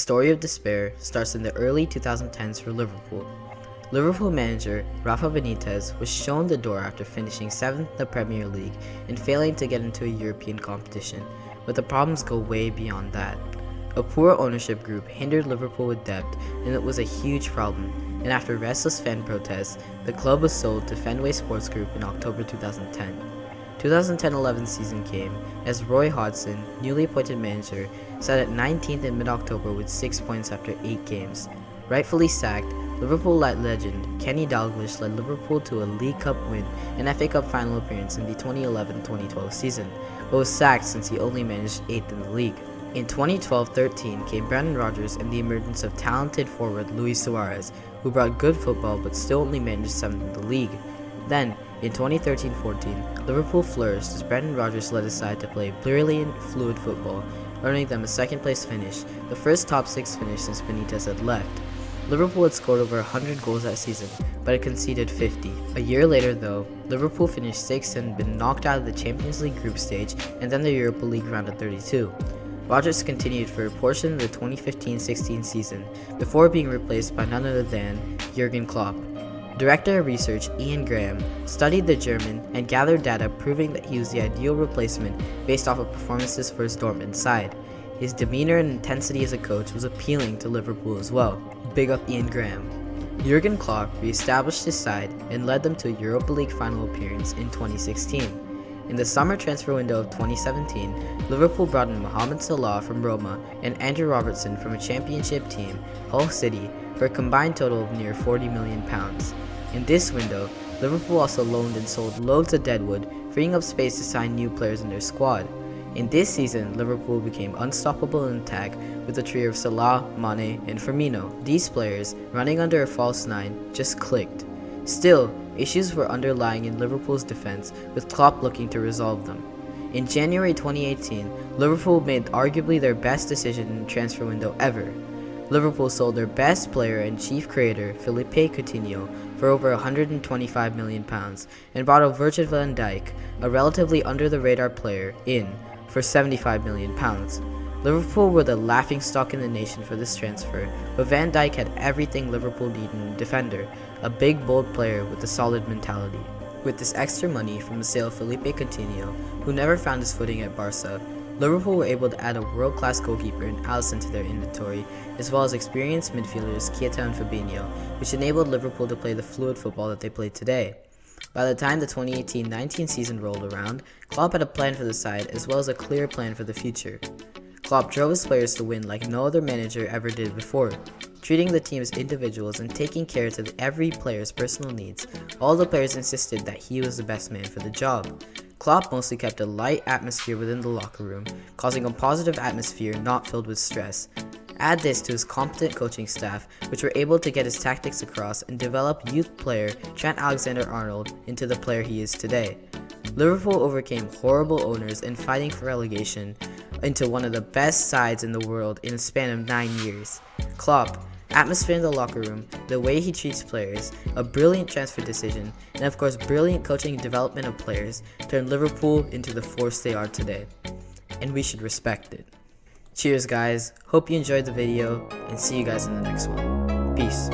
story of despair starts in the early 2010s for Liverpool. Liverpool manager Rafa Benitez was shown the door after finishing 7th in the Premier League and failing to get into a European competition, but the problems go way beyond that. A poor ownership group hindered Liverpool with debt, and it was a huge problem, and after restless fan protests, the club was sold to Fenway Sports Group in October 2010. 2010-11 season came as Roy Hodgson, newly appointed manager, sat at 19th in mid-October with 6 points after 8 games. Rightfully sacked, Liverpool legend Kenny Dalglish led Liverpool to a League Cup win and FA Cup final appearance in the 2011-2012 season, but was sacked since he only managed 8th in the league. In 2012-13 came Brendan Rodgers and the emergence of talented forward Luis Suarez, who brought good football but still only managed 7th in the league. Then, in 2013-14, Liverpool flourished as Brendan Rodgers led his side to play brilliant, fluid football, earning them a second-place finish, the first top 6 finish since Benitez had left. Liverpool had scored over 100 goals that season, but had conceded 50. A year later though, Liverpool finished 6th and had been knocked out of the Champions League group stage and then the Europa League round of 32. Rodgers continued for a portion of the 2015-16 season, before being replaced by none other than Jurgen Klopp. Director of Research Ian Graham studied the German and gathered data proving that he was the ideal replacement based off of performances for his Dortmund side. His demeanor and intensity as a coach was appealing to Liverpool as well. Big up Ian Graham. Jurgen Klopp re-established his side and led them to a Europa League final appearance in 2016. In the summer transfer window of 2017, Liverpool brought in Mohamed Salah from Roma and Andrew Robertson from a championship team, Hull City, for a combined total of near £40 million. In this window, Liverpool also loaned and sold loads of deadwood, freeing up space to sign new players in their squad. In this season, Liverpool became unstoppable in attack with a trio of Salah, Mane, and Firmino. These players, running under a false 9, just clicked. Still, issues were underlying in Liverpool's defense, with Klopp looking to resolve them. In January 2018, Liverpool made arguably their best decision in the transfer window ever. Liverpool sold their best player and chief creator, Philippe Coutinho, for over £125 million and brought out Virgil van Dijk, a relatively under-the-radar player, in for £75 million. Liverpool were the laughingstock in the nation for this transfer, but Van Dijk had everything Liverpool needed in a defender, a big, bold player with a solid mentality. With this extra money from the sale of Philippe Coutinho, who never found his footing at Barca, Liverpool were able to add a world-class goalkeeper in Alisson to their inventory, as well as experienced midfielders Keita and Fabinho, which enabled Liverpool to play the fluid football that they play today. By the time the 2018-19 season rolled around, Klopp had a plan for the side as well as a clear plan for the future. Klopp drove his players to win like no other manager ever did before, treating the team as individuals and taking care to every player's personal needs. All the players insisted that he was the best man for the job. Klopp mostly kept a light atmosphere within the locker room, causing a positive atmosphere not filled with stress. Add this to his competent coaching staff, which were able to get his tactics across and develop youth player Trent Alexander-Arnold into the player he is today. Liverpool overcame horrible owners and fighting for relegation into one of the best sides in the world in a span of 9 years. Klopp, atmosphere in the locker room, the way he treats players, a brilliant transfer decision, and of course brilliant coaching and development of players turned Liverpool into the force they are today. And we should respect it. Cheers guys, hope you enjoyed the video, and see you guys in the next one. Peace.